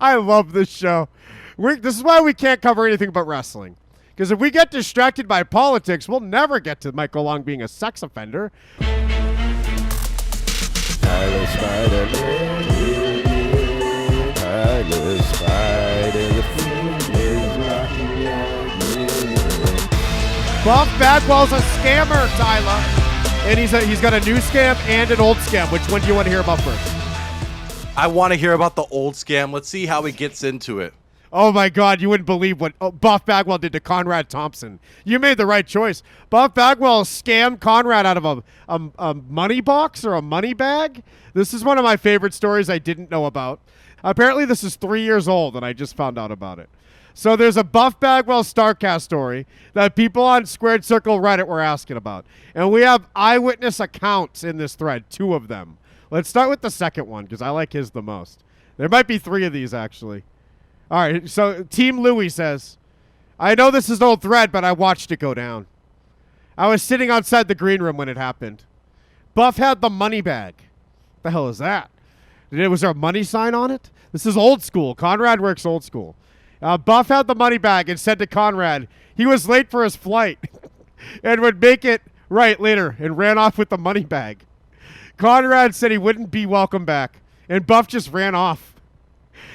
I love this show. This is why we can't cover anything but wrestling. Because if we get distracted by politics, we'll never get to Michael Long being a sex offender. Buff Bagwell's a scammer, Tyla. And he's got a new scam and an old scam. Which one do you want to hear about first? I want to hear about the old scam. Let's see how he gets into it. Oh, my God. You wouldn't believe what Buff Bagwell did to Conrad Thompson. You made the right choice. Buff Bagwell scammed Conrad out of a money box or a money bag. This is one of my favorite stories I didn't know about. Apparently, this is 3 years old, and I just found out about it. So there's a Buff Bagwell StarCast story that people on Squared Circle Reddit were asking about. And we have eyewitness accounts in this thread, 2 of them. Let's start with the second one, because I like his the most. There might be 3 of these, actually. All right, so Team Louie says, I know this is an old thread, but I watched it go down. I was sitting outside the green room when it happened. Buff had the money bag. What the hell is that? Was there a money sign on it? This is old school. Conrad works old school. Buff had the money bag and said to Conrad he was late for his flight and would make it right later and ran off with the money bag. Conrad said he wouldn't be welcome back, and Buff just ran off.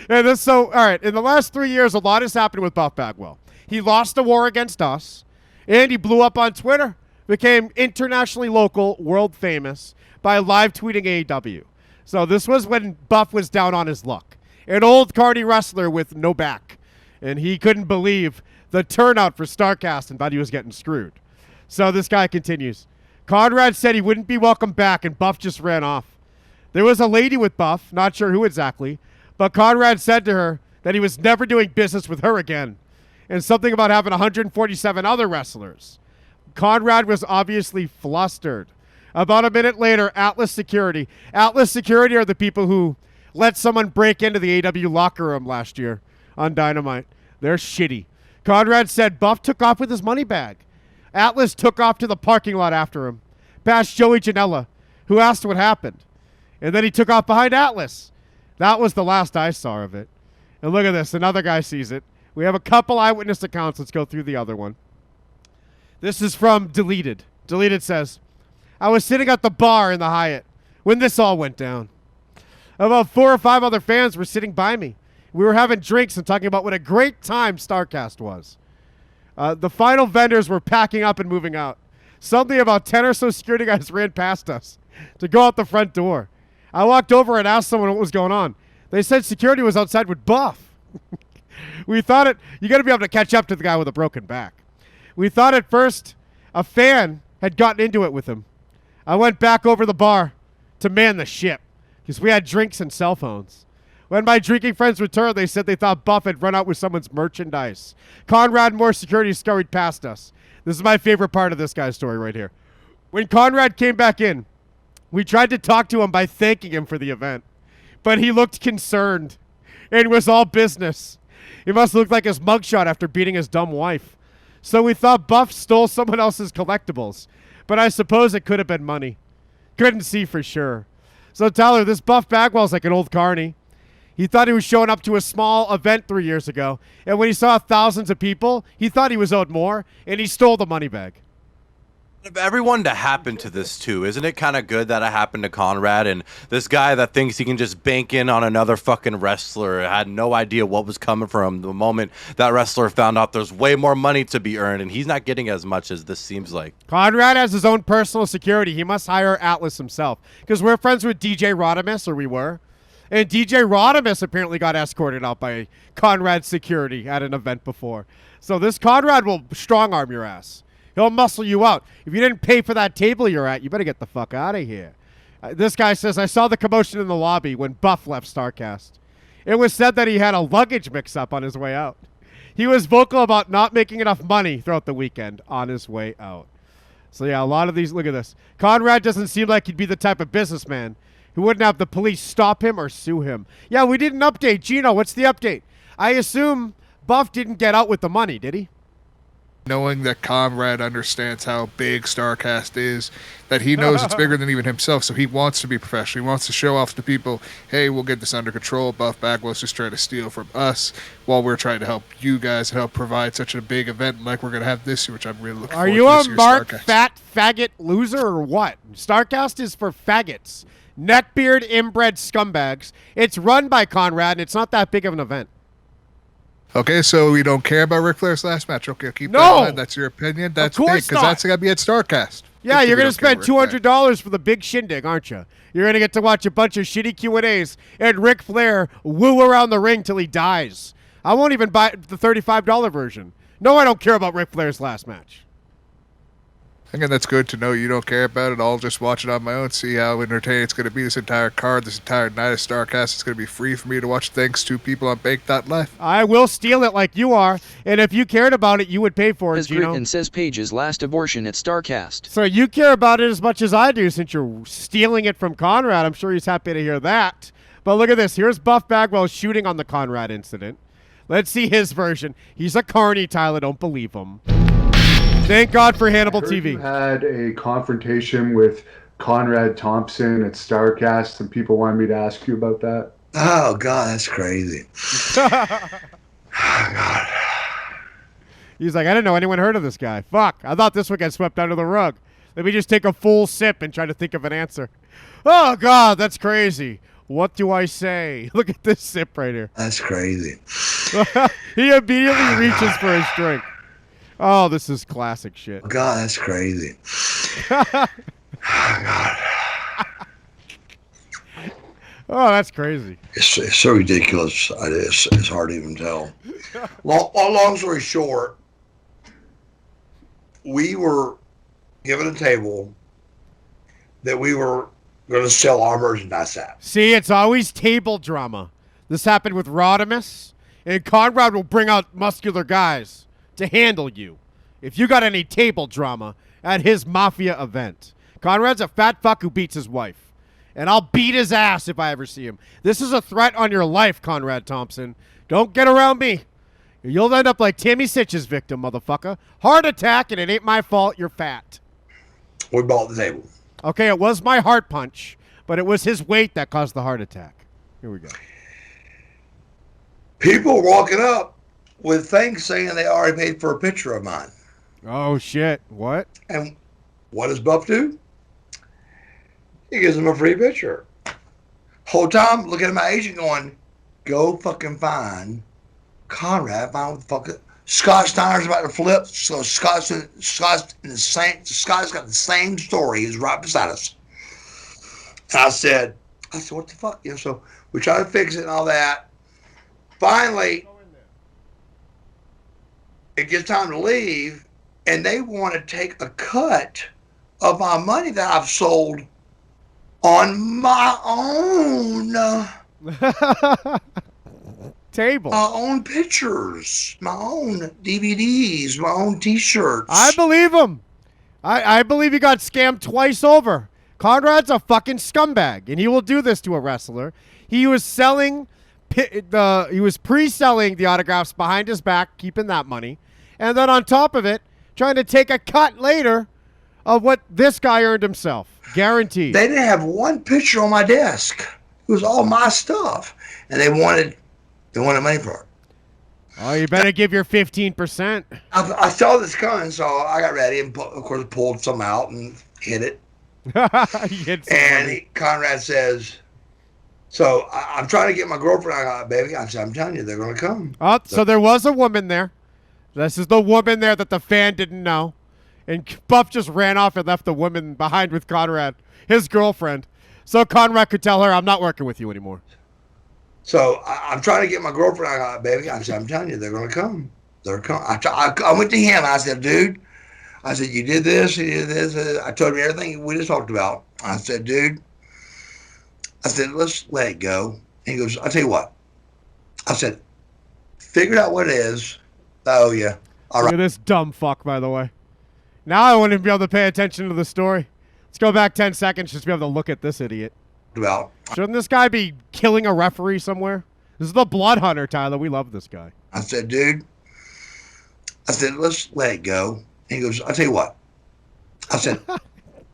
And all right, in the last 3 years, a lot has happened with Buff Bagwell. He lost the war against us, and he blew up on Twitter, became internationally local, world famous, by live tweeting AEW. So this was when Buff was down on his luck. An old carny wrestler with no back. And he couldn't believe the turnout for StarCast and thought he was getting screwed. So this guy continues. Conrad said he wouldn't be welcome back, and Buff just ran off. There was a lady with Buff, not sure who exactly, but Conrad said to her that he was never doing business with her again, and something about having 147 other wrestlers. Conrad was obviously flustered. About a minute later, Atlas Security. Atlas Security are the people who let someone break into the AEW locker room last year on Dynamite. They're shitty. Conrad said Buff took off with his money bag. Atlas took off to the parking lot after him, past Joey Janela, who asked what happened. And then he took off behind Atlas. That was the last I saw of it. And look at this. Another guy sees it. We have a couple eyewitness accounts. Let's go through the other one. This is from Deleted. Deleted says, I was sitting at the bar in the Hyatt when this all went down. About 4 or 5 other fans were sitting by me. We were having drinks and talking about what a great time StarCast was. The final vendors were packing up and moving out. Suddenly, about 10 or so security guys ran past us to go out the front door. I walked over and asked someone what was going on. They said security was outside with Buff. We thought you got to be able to catch up to the guy with a broken back. We thought at first a fan had gotten into it with him. I went back over the bar to man the ship because we had drinks and cell phones. When my drinking friends returned, they said they thought Buff had run out with someone's merchandise. Conrad and more security scurried past us. This is my favorite part of this guy's story right here. When Conrad came back in, we tried to talk to him by thanking him for the event, but he looked concerned and was all business. He must look like his mugshot after beating his dumb wife. So we thought Buff stole someone else's collectibles, but I suppose it could have been money. Couldn't see for sure. So Tyler, this Buff Bagwell's like an old carny. He thought he was showing up to a small event 3 years ago, and when he saw thousands of people, he thought he was owed more, and he stole the money bag. Everyone to happen to this too. Isn't it kind of good that it happened to Conrad, and this guy that thinks he can just bank in on another fucking wrestler had no idea what was coming for him the moment that wrestler found out there's way more money to be earned, and he's not getting as much as this seems like. Conrad has his own personal security. He must hire Atlas himself, because we're friends with DJ Rodimus, or we were. And DJ Rodimus apparently got escorted out by Conrad's security at an event before. So this Conrad will strong-arm your ass. He'll muscle you out. If you didn't pay for that table you're at, you better get the fuck out of here. This guy says, I saw the commotion in the lobby when Buff left StarCast. It was said that he had a luggage mix-up on his way out. He was vocal about not making enough money throughout the weekend on his way out. So yeah, a lot of these, look at this. Conrad doesn't seem like he'd be the type of businessman who wouldn't have the police stop him or sue him. Yeah, we didn't update. Gino, what's the update? I assume Buff didn't get out with the money, did he? knowing that Conrad understands how big StarCast is, that he knows it's bigger than even himself, so he wants to be professional. He wants to show off to people, hey, we'll get this under control. Buff Bagwell's just trying to steal from us while we're trying to help you guys and help provide such a big event like we're going to have this year, which I'm really looking forward to. Are you a Mark StarCast. fat faggot loser or what? StarCast is for faggots. Neckbeard inbred scumbags. It's run by Conrad, and it's not that big of an event. Okay, so you don't care about Ric Flair's last match. Okay, keep that No! in mind. That's your opinion. That's big, course because not. that's going to be at StarCast. Yeah, Just you're if going you to don't spend care about Ric Flair. $200 for the big shindig, aren't you? You're going to get to watch a bunch of shitty Q&As and Ric Flair woo around the ring till he dies. I won't even buy the $35 version. No, I don't care about Ric Flair's last match. Again, that's good to know you don't care about it. I'll just watch it on my own, see how entertaining it's going to be. This entire card, this entire night of StarCast is going to be free for me to watch thanks to people on Bank.life. I will steal it like you are, and if you cared about it, you would pay for it, As Gino. Britain says Paige's last abortion at StarCast. So you care about it as much as I do since you're stealing it from Conrad. I'm sure he's happy to hear that. But look at this. Here's Buff Bagwell shooting on the Conrad incident. Let's see his version. He's a carny, Tyler. Don't believe him. Thank God for Hannibal I heard TV. You had a confrontation with Conrad Thompson at StarCast, and people wanted me to ask you about that. Oh, God, that's crazy. Oh, God. He's like, I didn't know anyone heard of this guy. Fuck. I thought this would get swept under the rug. Let me just take a full sip and try to think of an answer. Oh, God, that's crazy. What do I say? Look at this sip right here. That's crazy. He immediately reaches for his drink. Oh, this is classic shit. Oh, God, that's crazy. Oh, God. Oh, that's crazy. It's so ridiculous. It's hard to even tell. Long story short, we were given a table that we were going to sell our merchandise at. See, it's always table drama. This happened with Rodimus, and Conrad will bring out muscular guys to handle you if you got any table drama at his mafia event. Conrad's a fat fuck who beats his wife, and I'll beat his ass if I ever see him. This is a threat on your life, Conrad Thompson. Don't get around me. You'll end up like Tammy Sitch's victim, motherfucker. Heart attack, and it ain't my fault you're fat. We bought the table. Okay, it was my heart punch, but it was his weight that caused the heart attack. Here we go. People walking up with things saying they already paid for a picture of mine. Oh, shit. What? And what does Buff do? He gives them a free picture. Whole time looking at my agent going, go fucking find Conrad. Find what the fuck. Scott Steiner's about to flip. So Scott's got the same story. He's right beside us. And I said, what the fuck? So we try to fix it and all that. Finally, it gets time to leave, and they want to take a cut of my money that I've sold on my own Table. my own pictures, my own DVDs, my own T-shirts. I believe him. I believe he got scammed twice over. Conrad's a fucking scumbag, and he will do this to a wrestler. He was selling he was pre-selling the autographs behind his back, keeping that money, and then on top of it, trying to take a cut later of what this guy earned himself. Guaranteed. They didn't have one picture on my desk. It was all my stuff, and they wanted money for it. Oh, you better give your 15%. I saw this coming, so I got ready and, of course, pulled some out and hit it. You hit some And money. Conrad says, so I'm trying to get my girlfriend. I got, baby. I said, I'm telling you, they're going to come. Oh, so there was a woman there. This is the woman there that the fan didn't know. And Buff just ran off and left the woman behind with Conrad, his girlfriend. So Conrad could tell her, I'm not working with you anymore. So I'm trying to get my girlfriend. I got, baby. I said, I'm telling you, they're going to come. They're coming. I went to him. I said, dude, I said, you did this, you did this. I told him everything we just talked about. I said, dude, I said, let's let it go. And he goes, I'll tell you what. I said, figure out what it is. Oh, yeah. All Look right. at this dumb fuck, by the way. Now I wouldn't be able to pay attention to the story. Let's go back 10 seconds just to be able to look at this idiot. About. Shouldn't this guy be killing a referee somewhere? This is the blood hunter, Tyler. We love this guy. I said, dude, I said, let's let it go. And he goes, I'll tell you what. I said,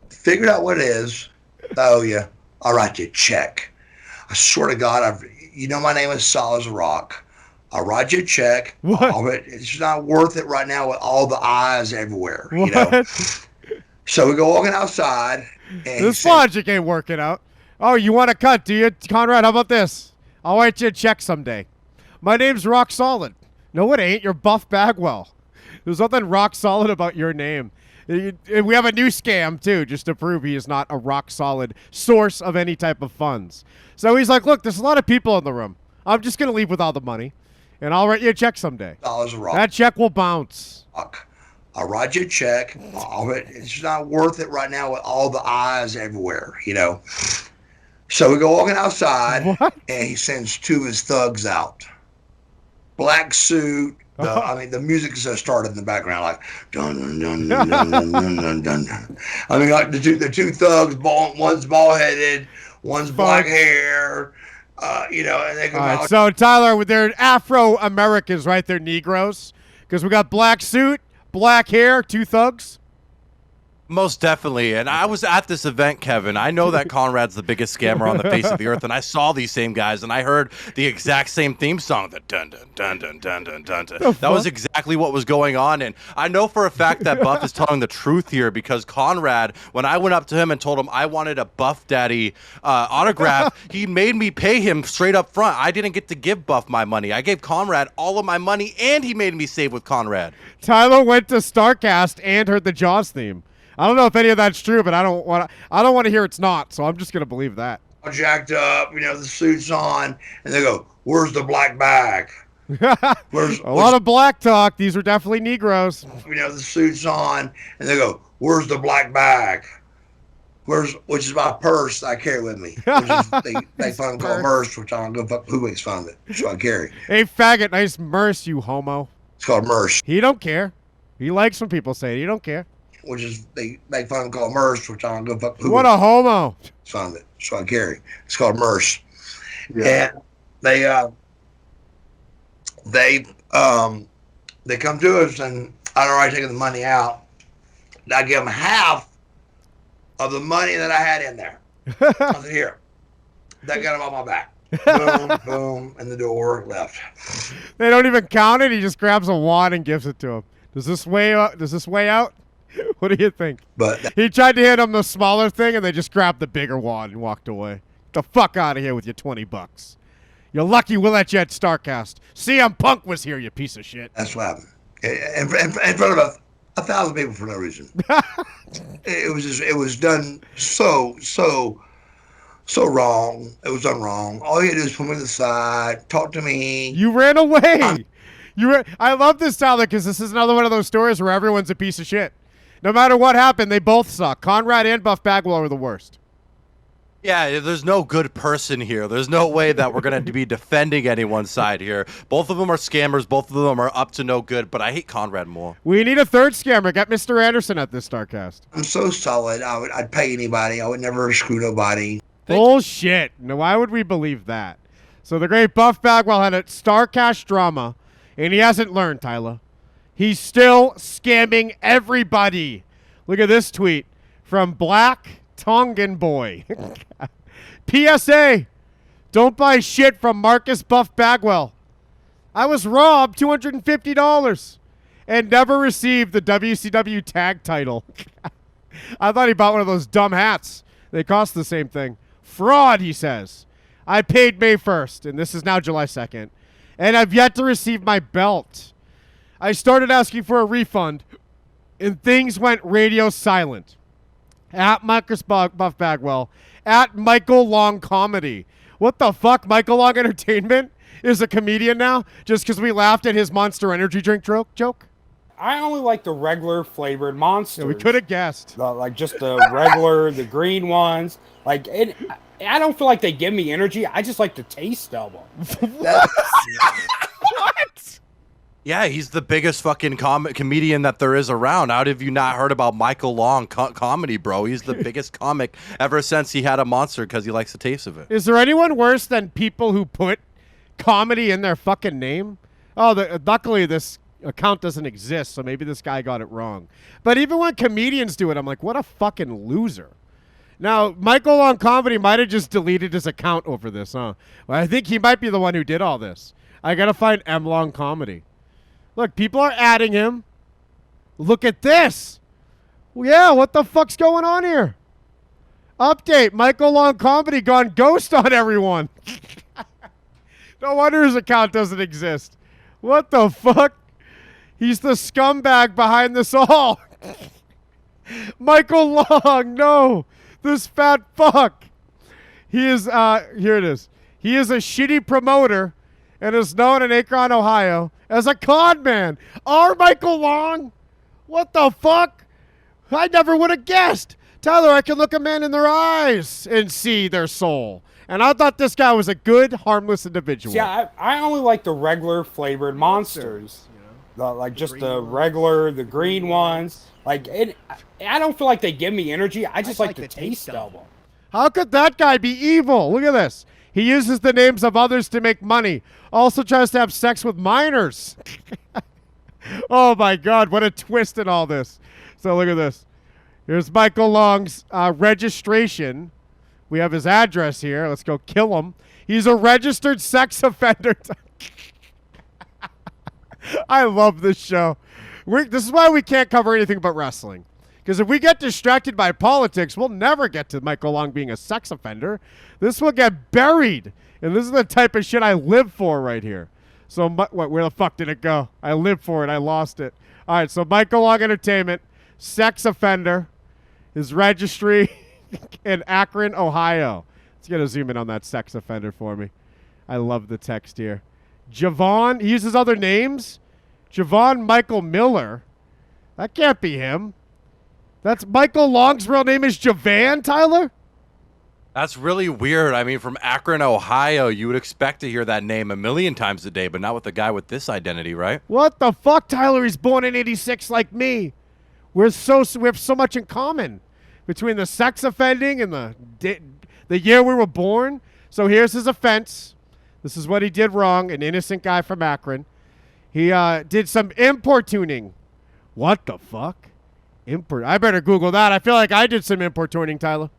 figured out what it is. Oh, yeah. I'll write you a check. I swear to God, you know my name is solid as a rock. I'll write you a check. What? It's not worth it right now with all the eyes everywhere. What? You know. So we go walking outside. And This logic ain't working out. Oh, you want to cut, do you, Conrad? How about this? I'll write you a check someday. My name's Rock Solid. No, it ain't. You're Buff Bagwell. There's nothing rock solid about your name. And we have a new scam, too, just to prove he is not a rock solid source of any type of funds. So he's like, look, there's a lot of people in the room. I'm just going to leave with all the money, and I'll write you a check someday. Solid as a rock. That check will bounce. I'll write you a check. It's not worth it right now with all the eyes everywhere, you know. So we go walking outside, What? and he sends two of his thugs out. Black suit. The music just started in the background, like dun dun dun dun dun dun dun dun dun. I mean, like the two thugs, one's bald headed, one's black hair, you know, and they come out. So Tyler, they're Afro Americans, right? They're Negroes, because we got black suit, black hair, two thugs. Most definitely. And I was at this event, Kevin. I know that Conrad's the biggest scammer on the face of the earth, and I saw these same guys, and I heard the exact same theme song, the dun dun dun dun dun dun dun dun. That was exactly what was going on, and I know for a fact that Buff is telling the truth here, because Conrad, when I went up to him and told him I wanted a Buff Daddy autograph, he made me pay him straight up front. I didn't get to give Buff my money. I gave Conrad all of my money, and he made me save with Conrad. Tyler went to StarCast and heard the Jaws theme. I don't know if any of that's true, but I don't want to hear it's not, so I'm just going to believe that. Jacked up, you know, the suit's on, and they go, "Where's the black bag?" A lot of black talk. These are definitely Negroes. You know, the suit's on, and they go, "Where's the black bag?" Which is my purse I carry with me. They make fun of it called merce, which I don't give a fuck who makes fun of it. So I carry. Hey, faggot, nice merce, you homo. It's called merce. He don't care. He likes when people say it. He don't care. Which is, they make fun of it called merce, which I don't give a fuck who What a homo. makes fun of it. So I carry. It's called merce. Yeah. And they come to us, and I'd already taken the money out. And I give them half of the money that I had in there. I said, here. That got him on my back. Boom, boom, and the door left. They don't even count it. He just grabs a wad and gives it to him. Does this weigh out? What do you think? But He tried to hit him the smaller thing, and they just grabbed the bigger wad and walked away. Get the fuck out of here with your $20. You're lucky we'll let you at StarCast. CM Punk was here, you piece of shit. that's what happened. In front of 1,000 people for no reason. It was done so wrong. It was done wrong. All you had to do is put me to the side, talk to me. You ran away. I love this, Tyler, because this is another one of those stories where everyone's a piece of shit. No matter what happened, they both suck. Conrad and Buff Bagwell are the worst. Yeah, there's no good person here. There's no way that we're going to be defending anyone's side here. Both of them are scammers. Both of them are up to no good, but I hate Conrad more. We need a third scammer. Get Mr. Anderson at this StarCast. I'm so solid. I'd pay anybody. I would never screw nobody. Bullshit. No, why would we believe that? So the great Buff Bagwell had a StarCast drama, and he hasn't learned, Tyler. He's still scamming everybody. Look at this tweet from Black Tongan Boy. PSA, don't buy shit from Marcus Buff Bagwell. I was robbed $250 and never received the WCW tag title. I thought he bought one of those dumb hats. They cost the same thing. Fraud, he says. I paid May 1st, and this is now July 2nd, and I've yet to receive my belt. I started asking for a refund, and things went radio silent. At Marcus Buff Bagwell, at Michael Long Comedy. What the fuck? Michael Long Entertainment is a comedian now just because we laughed at his Monster Energy drink joke? I only like the regular flavored Monsters. Yeah, we could have guessed. Like just the regular, the green ones. Like I don't feel like they give me energy. I just like the taste of them. What? Yeah, he's the biggest fucking comedian that there is around. How have you not heard about Michael Long comedy, bro? He's the biggest comic ever since he had a monster because he likes the taste of it. Is there anyone worse than people who put comedy in their fucking name? Oh, luckily this account doesn't exist, so maybe this guy got it wrong. But even when comedians do it, I'm like, what a fucking loser. Now, Michael Long Comedy might have just deleted his account over this, huh? Well, I think he might be the one who did all this. I gotta find M Long Comedy. Look, people are adding him. Look at this. Well, yeah, what the fuck's going on here? Update, Michael Long Comedy gone ghost on everyone. No wonder his account doesn't exist. What the fuck? He's the scumbag behind this all. Michael Long, no. This fat fuck. He is, here it is. He is a shitty promoter and is known in Akron, Ohio as a con man. Our Michael Long? What the fuck? I never would have guessed. Tyler, I can look a man in their eyes and see their soul. And I thought this guy was a good, harmless individual. Yeah, I only like the regular flavored monsters. Like just the regular, the green ones. Like, I don't feel like they give me energy. I just like the taste of them. How could that guy be evil? Look at this. He uses the names of others to make money. Also tries to have sex with minors. Oh, my God. What a twist in all this. So look at this. Here's Michael Long's registration. We have his address here. Let's go kill him. He's a registered sex offender. I love this show. This is why we can't cover anything but wrestling. Because if we get distracted by politics, we'll never get to Michael Long being a sex offender. This will get buried. And this is the type of shit I live for right here. So, where the fuck did it go? I lived for it. I lost it. All right, so Michael Long Entertainment, sex offender, his registry in Akron, Ohio. Let's get a zoom in on that sex offender for me. I love the text here. Javon, he uses other names. Javon Michael Miller. That can't be him. That's Michael Long's real name is Javan, Tyler? That's really weird. I mean, from Akron, Ohio, you would expect to hear that name a million times a day, but not with a guy with this identity, right? What the fuck, Tyler? He's born in 86 like me. We have so much in common between the sex offending and the year we were born. So here's his offense. This is what he did wrong. An innocent guy from Akron. He did some importuning. What the fuck? I better Google that. I feel like I did some importuning, Tyler.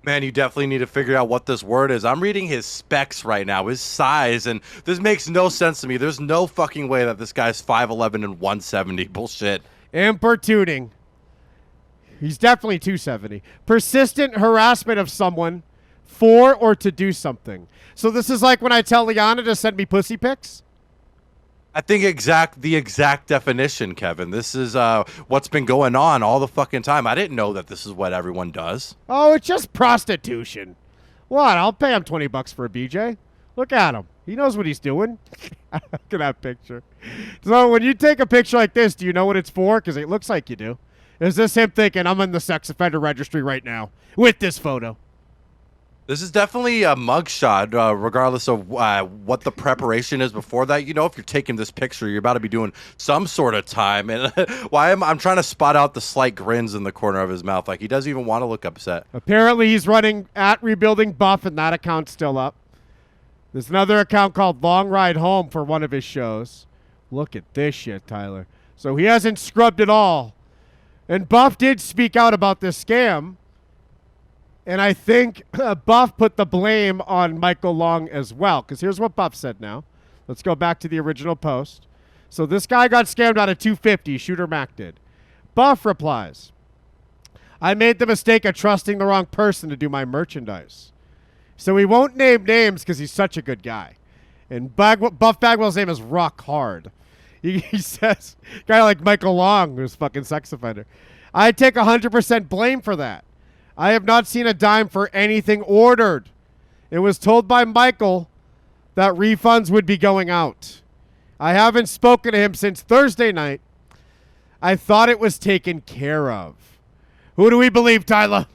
Man, you definitely need to figure out what this word is. I'm reading his specs right now, his size, and this makes no sense to me. There's no fucking way that this guy's 5'11 and 170. Bullshit. Importuning. He's definitely 270. Persistent harassment of someone for or to do something. So this is like when I tell Liana to send me pussy pics? I think the exact definition, Kevin. This is what's been going on all the fucking time. I didn't know that this is what everyone does. Oh, it's just prostitution. What? I'll pay him $20 for a BJ. Look at him. He knows what he's doing. Look at that picture. So when you take a picture like this, do you know what it's for? Because it looks like you do. Is this him thinking, I'm in the sex offender registry right now with this photo? This is definitely a mugshot, regardless of what the preparation is before that. You know, if you're taking this picture, you're about to be doing some sort of time. And I'm trying to spot out the slight grins in the corner of his mouth. Like, he doesn't even want to look upset. Apparently, he's running at Rebuilding Buff, and that account's still up. There's another account called Long Ride Home for one of his shows. Look at this shit, Tyler. So he hasn't scrubbed at all. And Buff did speak out about this scam. And I think Buff put the blame on Michael Long as well. Because here's what Buff said now. Let's go back to the original post. So this guy got scammed out of $250. Shooter Mac did. Buff replies, I made the mistake of trusting the wrong person to do my merchandise. So he won't name names because he's such a good guy. And Buff Bagwell's name is Rock Hard. He says, guy like Michael Long, who's a fucking sex offender. I take 100% blame for that. I have not seen a dime for anything ordered. It was told by Michael that refunds would be going out. I haven't spoken to him since Thursday night. I thought it was taken care of. Who do we believe, Tyler?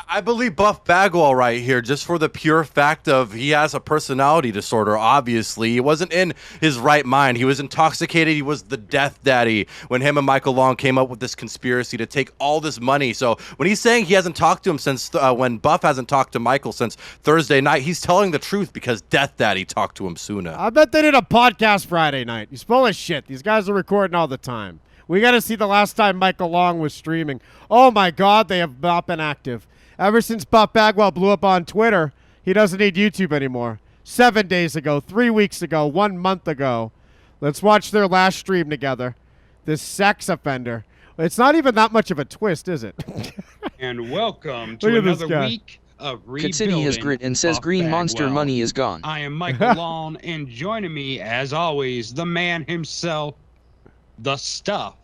I believe Buff Bagwell right here, just for the pure fact of he has a personality disorder, obviously. He wasn't in his right mind. He was intoxicated. He was the death daddy when him and Michael Long came up with this conspiracy to take all this money. So when he's saying he hasn't talked to him since, when Buff hasn't talked to Michael since Thursday night, he's telling the truth because death daddy talked to him sooner. I bet they did a podcast Friday night. He's full of shit. These guys are recording all the time. We got to see the last time Michael Long was streaming. Oh, my God, they have not been active. Ever since Buff Bagwell blew up on Twitter, he doesn't need YouTube anymore. 7 days ago, 3 weeks ago, 1 month ago. Let's watch their last stream together. This sex offender. It's not even that much of a twist, is it? And welcome Look to at this another guy. week of rebuilding. Katsini has grit and says Buff green monster Bagwell. money is gone. I am Michael Long, and joining me, as always, the man himself, the stuff,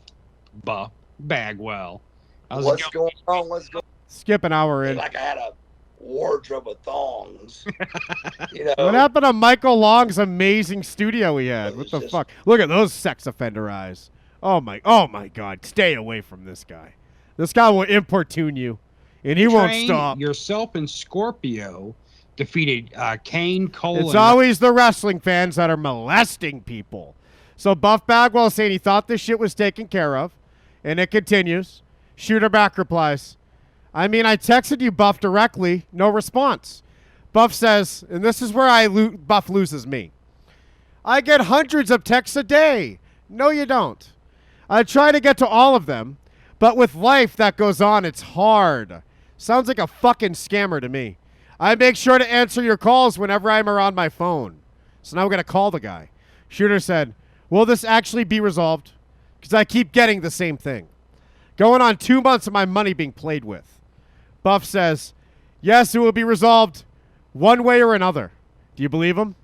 Buff Bagwell. How's it What's going? going on? What's going Skip an hour on? in. Like I had a wardrobe of thongs. You know. What happened to Michael Long's amazing studio he had? It What was the just- fuck? Look at those sex offender eyes. Oh my God. Stay away from this guy. This guy will importune you, and he won't Train, stop. Yourself and Scorpio defeated Kane, Cole, It's and always the wrestling fans that are molesting people. So Buff Bagwell is saying he thought this shit was taken care of, and it continues. Shooter back replies, I mean, I texted you, Buff, directly. No response. Buff says, and this is where Buff loses me. I get hundreds of texts a day. No, you don't. I try to get to all of them, but with life that goes on, it's hard. Sounds like a fucking scammer to me. I make sure to answer your calls whenever I'm around my phone. So now we're going to call the guy. Shooter said, will this actually be resolved? Because I keep getting the same thing. Going on 2 months of my money being played with. Buff says, yes, it will be resolved one way or another. Do you believe him?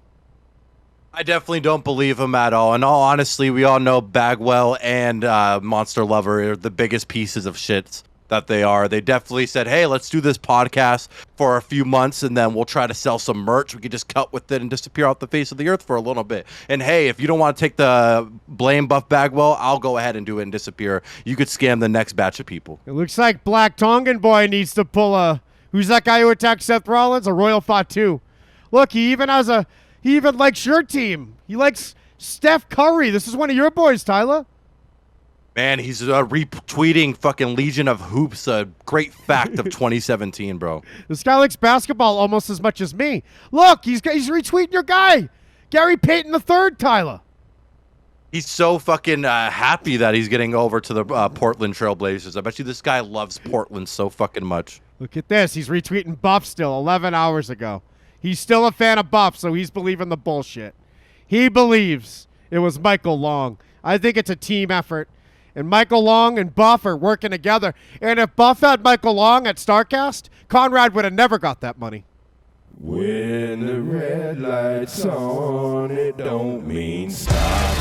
I definitely don't believe him at all. And all honestly, we all know Bagwell and Monster Lover are the biggest pieces of shits that they are. They definitely said, hey, let's do this podcast for a few months and then we'll try to sell some merch. We could just cut with it and disappear off the face of the earth for a little bit. And hey, if you don't want to take the blame, Buff Bagwell, I'll go ahead and do it and disappear. You could scam the next batch of people. It looks like Black Tongan Boy needs to pull a... Who's that guy who attacked Seth Rollins? A Royal Fatu. Look, he even likes your team. He likes Steph Curry. This is one of your boys, Tyler. Man, he's retweeting fucking Legion of Hoops, a great fact of 2017, bro. This guy likes basketball almost as much as me. Look, he's retweeting your guy, Gary Payton III, Tyler. He's so fucking happy that he's getting over to the Portland Trailblazers. I bet you this guy loves Portland so fucking much. Look at this. He's retweeting Buff still 11 hours ago. He's still a fan of Buff, so he's believing the bullshit. He believes it was Michael Long. I think it's a team effort. And Michael Long and Buff are working together. And if Buff had Michael Long at StarCast, Conrad would have never got that money. When the red light's on, it don't mean stop.